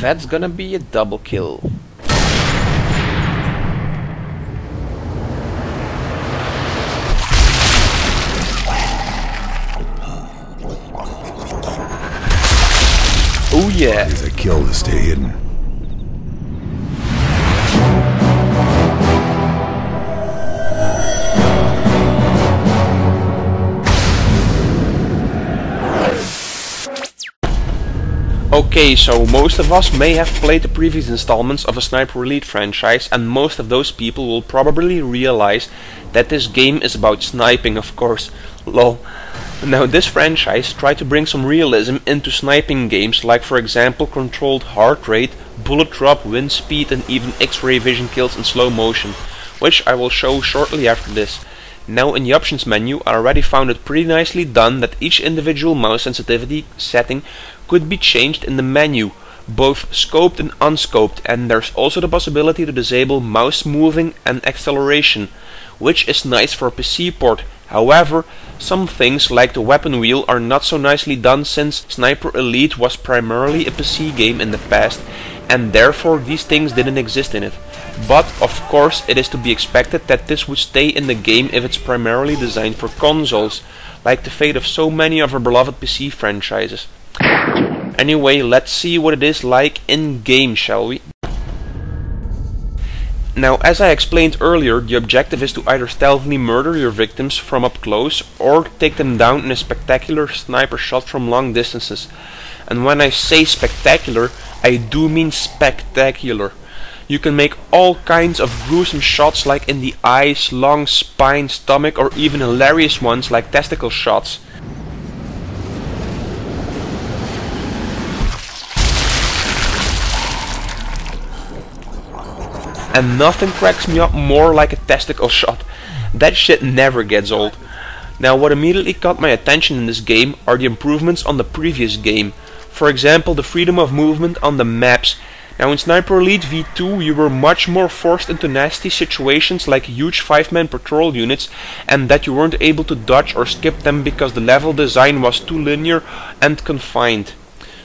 That's gonna be a double kill. Oh yeah! It's a kill to stay hidden. Okay, so most of us may have played the previous installments of the Sniper Elite franchise, and most of those people will probably realize that this game is about sniping, of course. Lol. Now this franchise tried to bring some realism into sniping games, like for example controlled heart rate, bullet drop, wind speed, and even X-ray vision kills in slow motion, which I will show shortly after this. Now in the options menu I already found it pretty nicely done that each individual mouse sensitivity setting could be changed in the menu, both scoped and unscoped, and there's also the possibility to disable mouse moving and acceleration, which is nice for a PC port. However, some things like the weapon wheel are not so nicely done, since Sniper Elite was primarily a PC game in the past, and therefore these things didn't exist in it. But of course it is to be expected that this would stay in the game if it's primarily designed for consoles, like the fate of so many of our beloved PC franchises. Anyway, let's see what it is like in game, shall we? Now, as I explained earlier, the objective is to either stealthily murder your victims from up close or take them down in a spectacular sniper shot from long distances. And when I say spectacular, I do mean spectacular. You can make all kinds of gruesome shots like in the eyes, lung, spine, stomach, or even hilarious ones like testicle shots. And nothing cracks me up more like a testicle shot. That shit never gets old. Now what immediately caught my attention in this game are the improvements on the previous game. For example, the freedom of movement on the maps. Now in Sniper Elite V2 you were much more forced into nasty situations like huge 5-man patrol units, and that you weren't able to dodge or skip them because the level design was too linear and confined.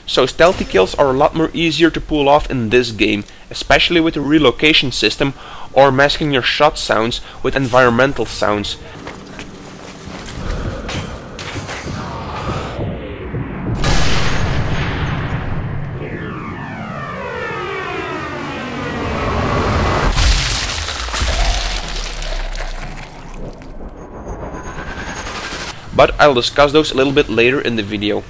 So stealthy kills are a lot more easier to pull off in this game, especially with the relocation system or masking your shot sounds with environmental sounds. But I'll discuss those a little bit later in the video.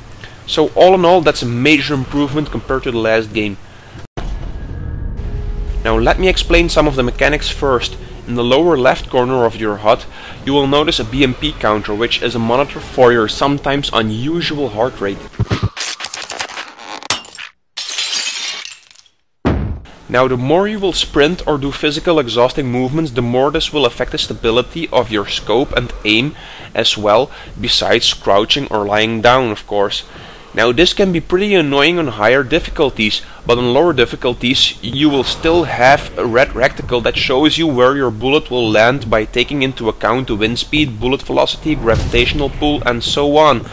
So all in all, that's a major improvement compared to the last game. Now let me explain some of the mechanics first. In the lower left corner of your HUD, you will notice a BMP counter, which is a monitor for your sometimes unusual heart rate. Now the more you will sprint or do physical exhausting movements, the more this will affect the stability of your scope and aim as well, besides crouching or lying down, of course. Now this can be pretty annoying on higher difficulties, but on lower difficulties you will still have a red rectangle that shows you where your bullet will land by taking into account the wind speed, bullet velocity, gravitational pull, and so on.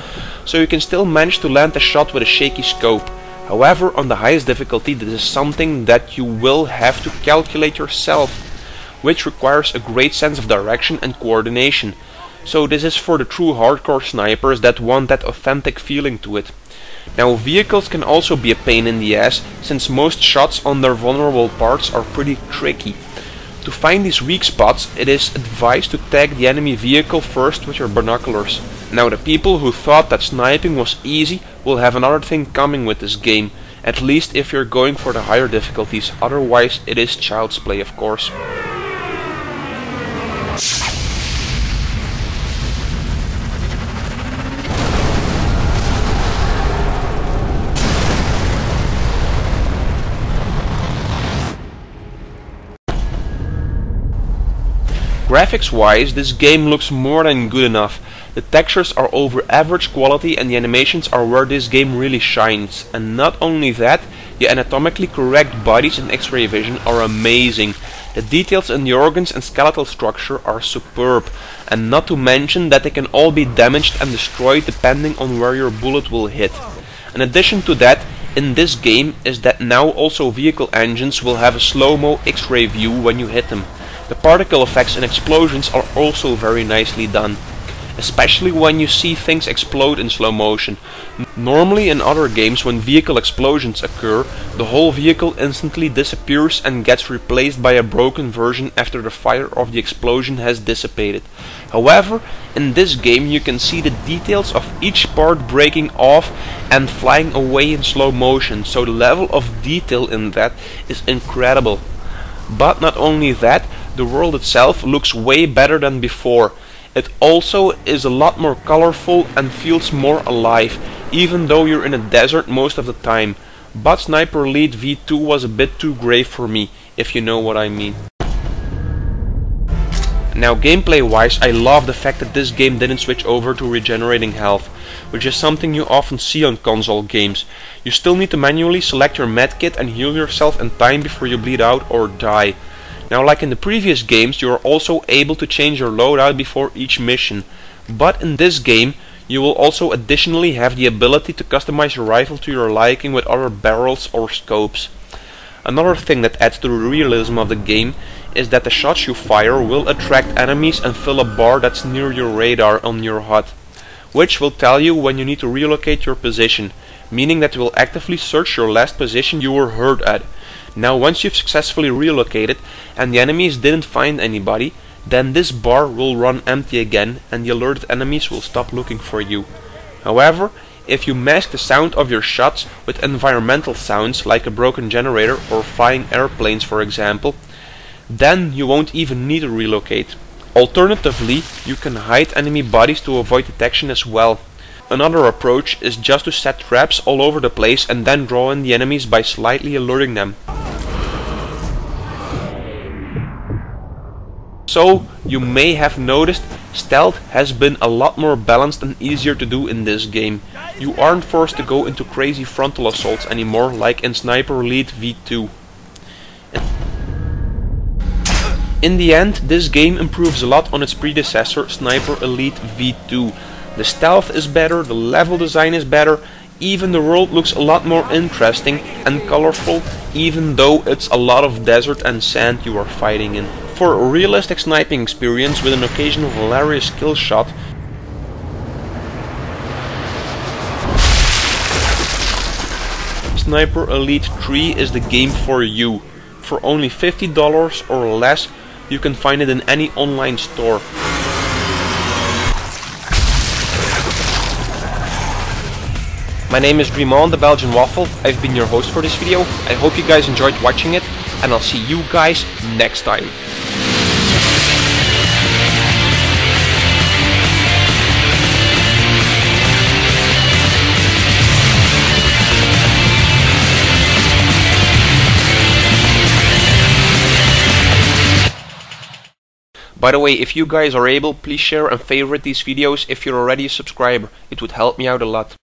So you can still manage to land a shot with a shaky scope. However, on the highest difficulty this is something that you will have to calculate yourself, which requires a great sense of direction and coordination. So this is for the true hardcore snipers that want that authentic feeling to it. Now vehicles can also be a pain in the ass, since most shots on their vulnerable parts are pretty tricky. To find these weak spots, it is advised to tag the enemy vehicle first with your binoculars. Now the people who thought that sniping was easy will have another thing coming with this game, at least if you're going for the higher difficulties, otherwise it is child's play, of course. Graphics wise, this game looks more than good enough. The textures are over average quality and the animations are where this game really shines. And not only that, the anatomically correct bodies in X-ray vision are amazing. The details in the organs and skeletal structure are superb, and not to mention that they can all be damaged and destroyed depending on where your bullet will hit. In addition to that, in this game is that now also vehicle engines will have a slow-mo X-ray view when you hit them. The particle effects and explosions are also very nicely done, especially when you see things explode in slow motion. Normally in other games, when vehicle explosions occur, the whole vehicle instantly disappears and gets replaced by a broken version after the fire of the explosion has dissipated. However, in this game you can see the details of each part breaking off and flying away in slow motion, so the level of detail in that is incredible. But not only that, the world itself looks way better than before. It also is a lot more colorful and feels more alive, even though you're in a desert most of the time. But Sniper Elite V2 was a bit too grey for me, if you know what I mean. Now gameplay wise, I love the fact that this game didn't switch over to regenerating health, which is something you often see on console games. You still need to manually select your medkit and heal yourself in time before you bleed out or die. Now, like in the previous games, you are also able to change your loadout before each mission, but in this game you will also additionally have the ability to customize your rifle to your liking with other barrels or scopes. Another thing that adds to the realism of the game is that the shots you fire will attract enemies and fill a bar that's near your radar on your HUD, which will tell you when you need to relocate your position, meaning that it will actively search your last position you were heard at. Now once you've successfully relocated and the enemies didn't find anybody, then this bar will run empty again and the alerted enemies will stop looking for you. However, if you mask the sound of your shots with environmental sounds like a broken generator or flying airplanes for example, then you won't even need to relocate. Alternatively, you can hide enemy bodies to avoid detection as well. Another approach is just to set traps all over the place and then draw in the enemies by slightly alerting them. So, you may have noticed, stealth has been a lot more balanced and easier to do in this game. You aren't forced to go into crazy frontal assaults anymore like in Sniper Elite V2. In the end, this game improves a lot on its predecessor, Sniper Elite V2. The stealth is better, the level design is better, even the world looks a lot more interesting and colorful, even though it's a lot of desert and sand you are fighting in. For a realistic sniping experience with an occasional hilarious kill shot, Sniper Elite 3 is the game for you. For only $50 or less, you can find it in any online store. My name is Dreamon, the Belgian Waffle. I've been your host for this video. I hope you guys enjoyed watching it, and I'll see you guys next time. By the way, if you guys are able, please share and favorite these videos if you're already a subscriber. It would help me out a lot.